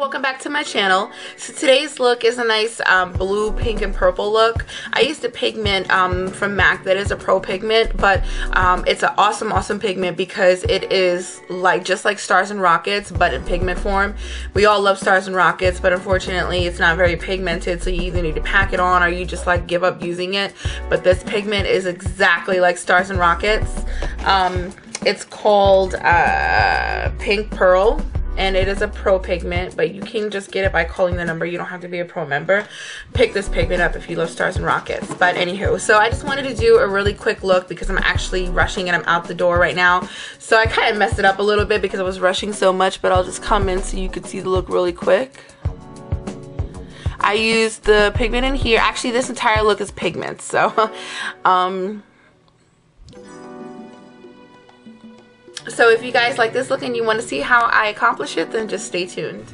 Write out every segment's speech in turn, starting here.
welcome back to my channel. So today's look is a nice blue, pink, and purple look. I used a pigment from MAC that is a pro pigment, but it's an awesome pigment because it is just like Stars and Rockets, but in pigment form. We all love Stars and Rockets, but unfortunately it's not very pigmented, so you either need to pack it on or you just like give up using it. But this pigment is exactly like Stars and Rockets. It's called Pink Pearl, and it is a pro pigment, but you can just get it by calling the number. You don't have to be a pro member. Pick this pigment up if you love Stars and Rockets. But anywho, so I just wanted to do a really quick look because I'm actually rushing and I'm out the door right now. So I kind of messed it up a little bit because I was rushing so much, but I'll just come in so you can see the look really quick. I used the pigment in here. Actually, this entire look is pigments, so so if you guys like this look and you want to see how I accomplish it, then just stay tuned.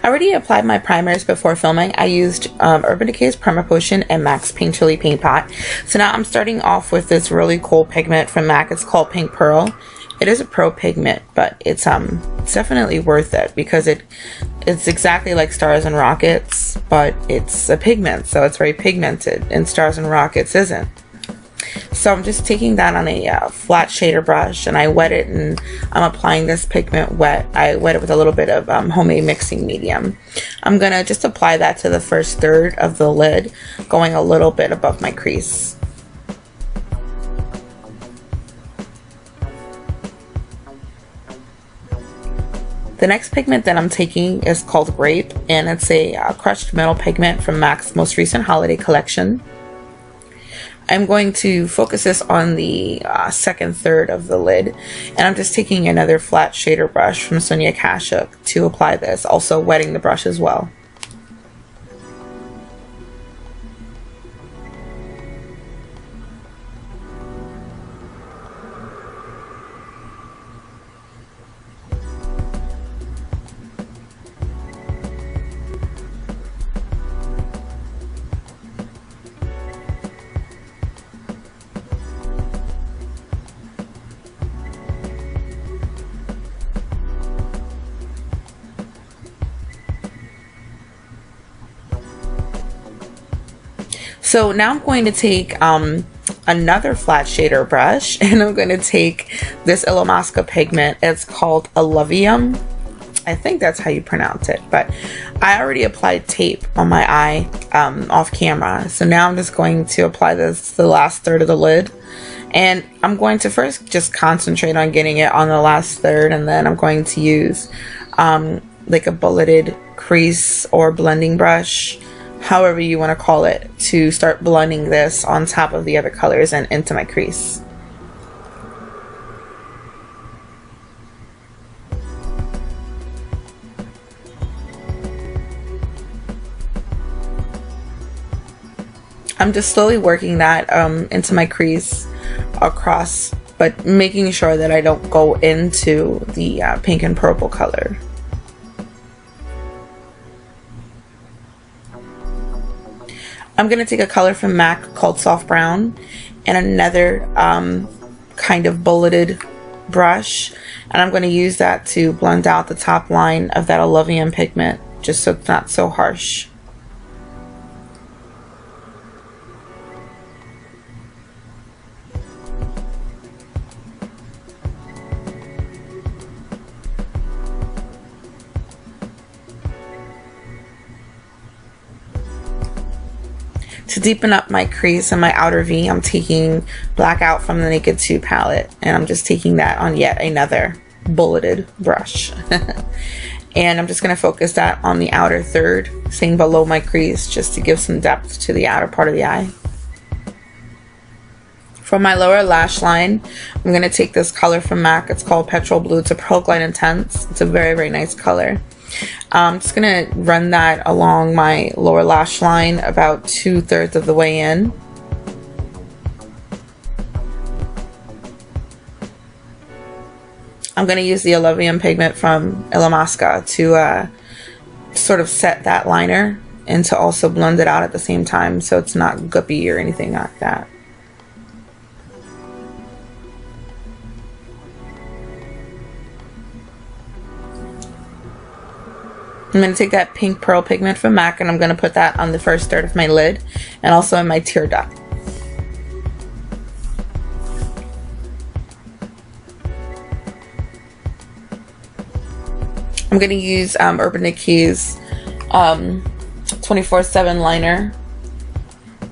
I already applied my primers before filming. I used Urban Decay's Primer Potion and MAC's Pink Chili Paint Pot. So now I'm starting off with this really cool pigment from MAC. It's called Pink Pearl. It is a pro pigment, but it's definitely worth it because it's exactly like Stars and Rockets, but it's a pigment, so it's very pigmented, and Stars and Rockets isn't. So I'm just taking that on a flat shader brush, and I wet it, and I'm applying this pigment wet. I wet it with a little bit of homemade mixing medium. I'm gonna just apply that to the first third of the lid, going a little bit above my crease. The next pigment that I'm taking is called Grape, and it's a crushed metal pigment from MAC's most recent holiday collection. I'm going to focus this on the second third of the lid, and I'm just taking another flat shader brush from Sonia Kashuk to apply this, also wetting the brush as well. So now I'm going to take another flat shader brush, and I'm going to take this M.A.C pigment. It's called Alluvium. I think that's how you pronounce it, but I already applied tape on my eye off camera. So now I'm just going to apply this to the last third of the lid. And I'm going to first just concentrate on getting it on the last third, and then I'm going to use like a bulleted crease or blending brush, however you want to call it, to start blending this on top of the other colors and into my crease. I'm just slowly working that into my crease across, but making sure that I don't go into the pink and purple color. I'm going to take a color from MAC called Soft Brown and another kind of bulleted brush, and I'm going to use that to blend out the top line of that Alluvium pigment, just so it's not so harsh. To deepen up my crease and my outer V, I'm taking Blackout from the Naked 2 palette, and I'm just taking that on yet another bulleted brush. And I'm just going to focus that on the outer third, staying below my crease, just to give some depth to the outer part of the eye. For my lower lash line, I'm going to take this color from MAC. It's called Petrol Blue. It's a Pearl Glide Intense. It's a very nice color. I'm just going to run that along my lower lash line about 2/3 of the way in. I'm going to use the Alluvium pigment from M.A.C to sort of set that liner and to also blend it out at the same time so it's not guppy or anything like that. I'm going to take that pink pearl pigment from MAC and I'm going to put that on the first third of my lid and also in my tear duct. I'm going to use Urban Decay's 24/7 liner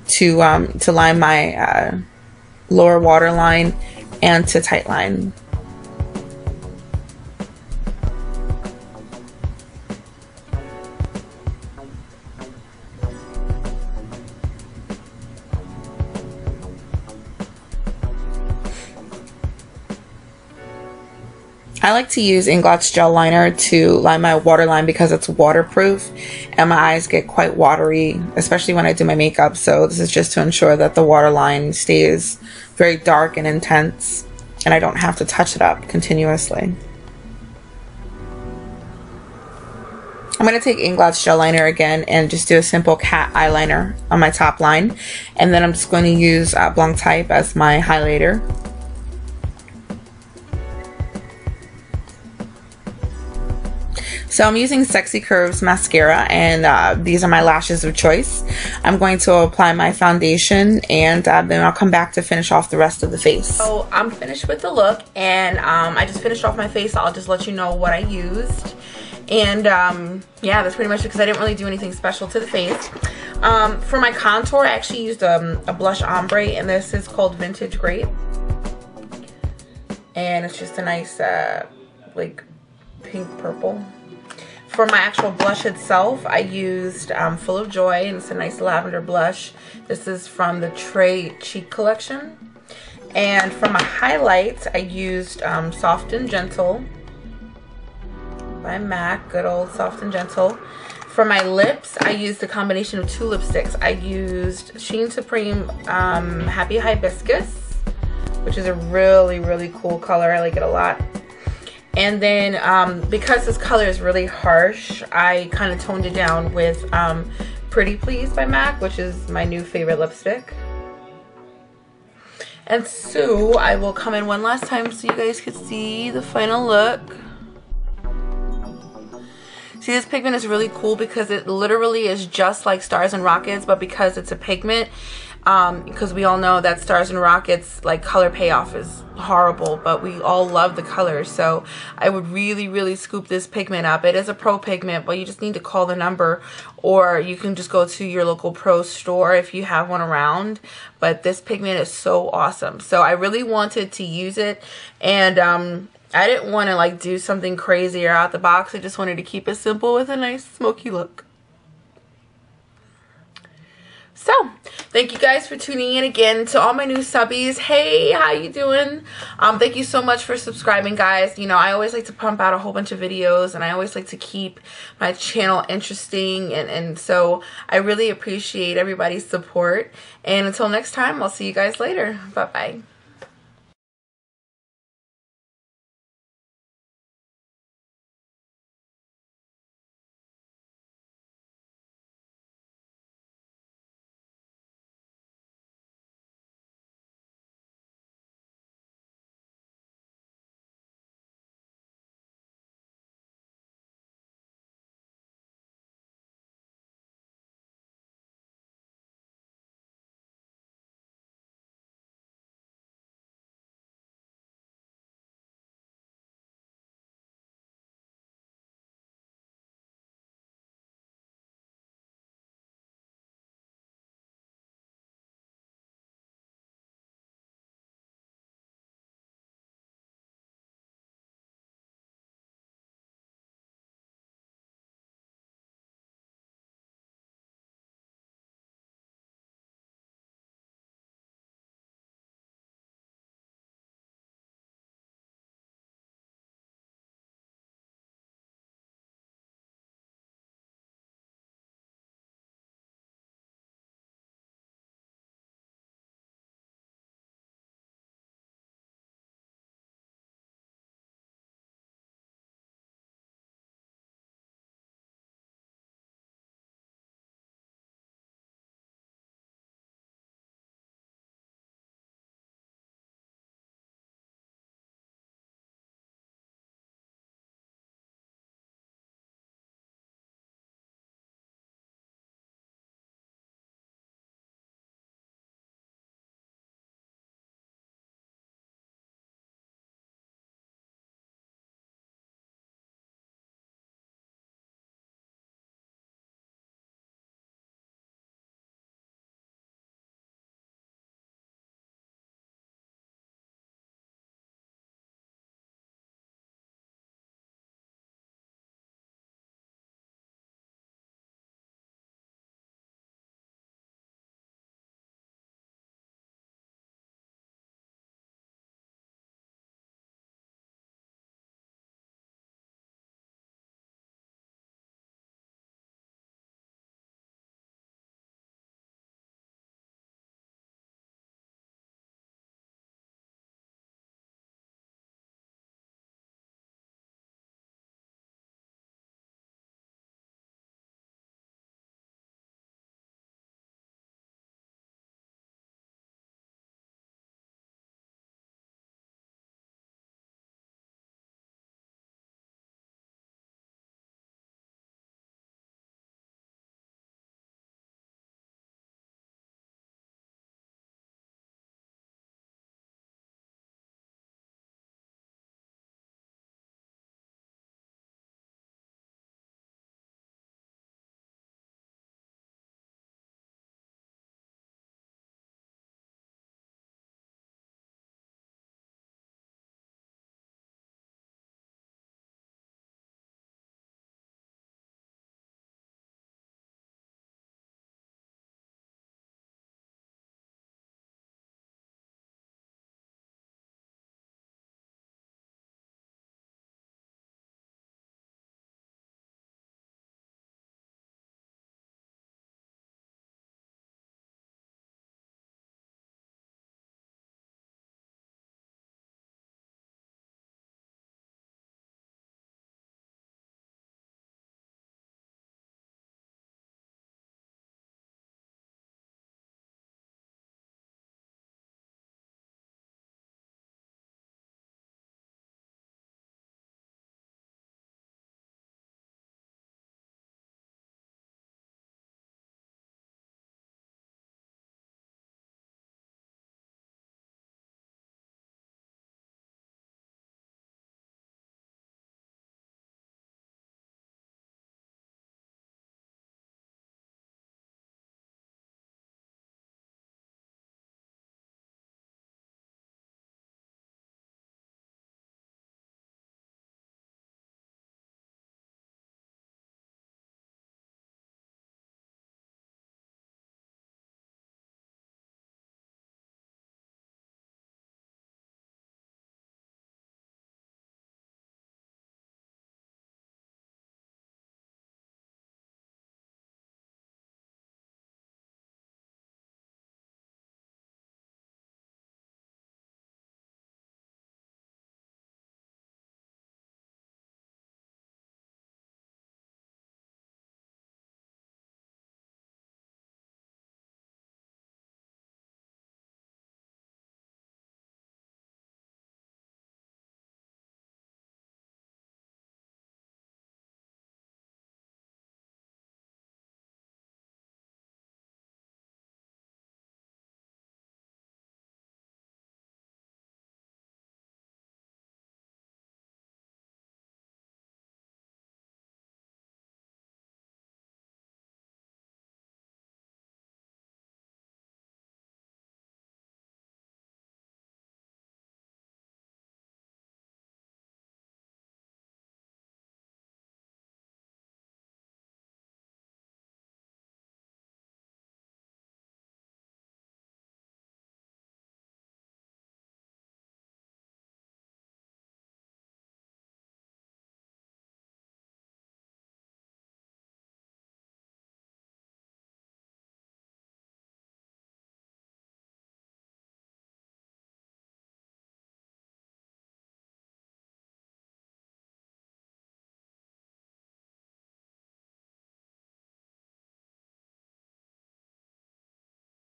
to line my lower waterline and to tightline. I like to use Inglot's gel liner to line my waterline because it's waterproof and my eyes get quite watery, especially when I do my makeup. So this is just to ensure that the waterline stays very dark and intense and I don't have to touch it up continuously. I'm going to take Inglot's gel liner again and just do a simple cat eyeliner on my top line. And then I'm just going to use Blanc Type as my highlighter. So I'm using Sexy Curves mascara and these are my lashes of choice. I'm going to apply my foundation and then I'll come back to finish off the rest of the face. So I'm finished with the look and I just finished off my face. I'll just let you know what I used. And yeah, that's pretty much it because I didn't really do anything special to the face. For my contour, I actually used a blush ombre and this is called Vintage Grape. And it's just a nice like pink purple. For my actual blush itself, I used Full of Joy, and it's a nice lavender blush. This is from the Trey Cheek collection. And for my highlights, I used Soft and Gentle by MAC, good old Soft and Gentle. For my lips, I used a combination of two lipsticks. I used Sheen Supreme Happy Hibiscus, which is a really, really cool color. I like it a lot. And then because this color is really harsh, I kind of toned it down with Pretty Please by MAC, which is my new favorite lipstick. And so I will come in one last time so you guys can see the final look. See, this pigment is really cool because it literally is just like Stars and Rockets, but because it's a pigment, because we all know that Stars and Rockets, like, color payoff is horrible, but we all love the colors. So I would really, really scoop this pigment up. It is a pro pigment, but you just need to call the number, or you can just go to your local pro store if you have one around. But this pigment is so awesome. So I really wanted to use it, and I didn't want to like do something crazy or out the box. I just wanted to keep it simple with a nice smoky look. So, thank you guys for tuning in again. To all my new subbies, hey, how you doing? Thank you so much for subscribing, guys. You know, I always like to pump out a whole bunch of videos, and I always like to keep my channel interesting, and so I really appreciate everybody's support. And until next time, I'll see you guys later. Bye-bye.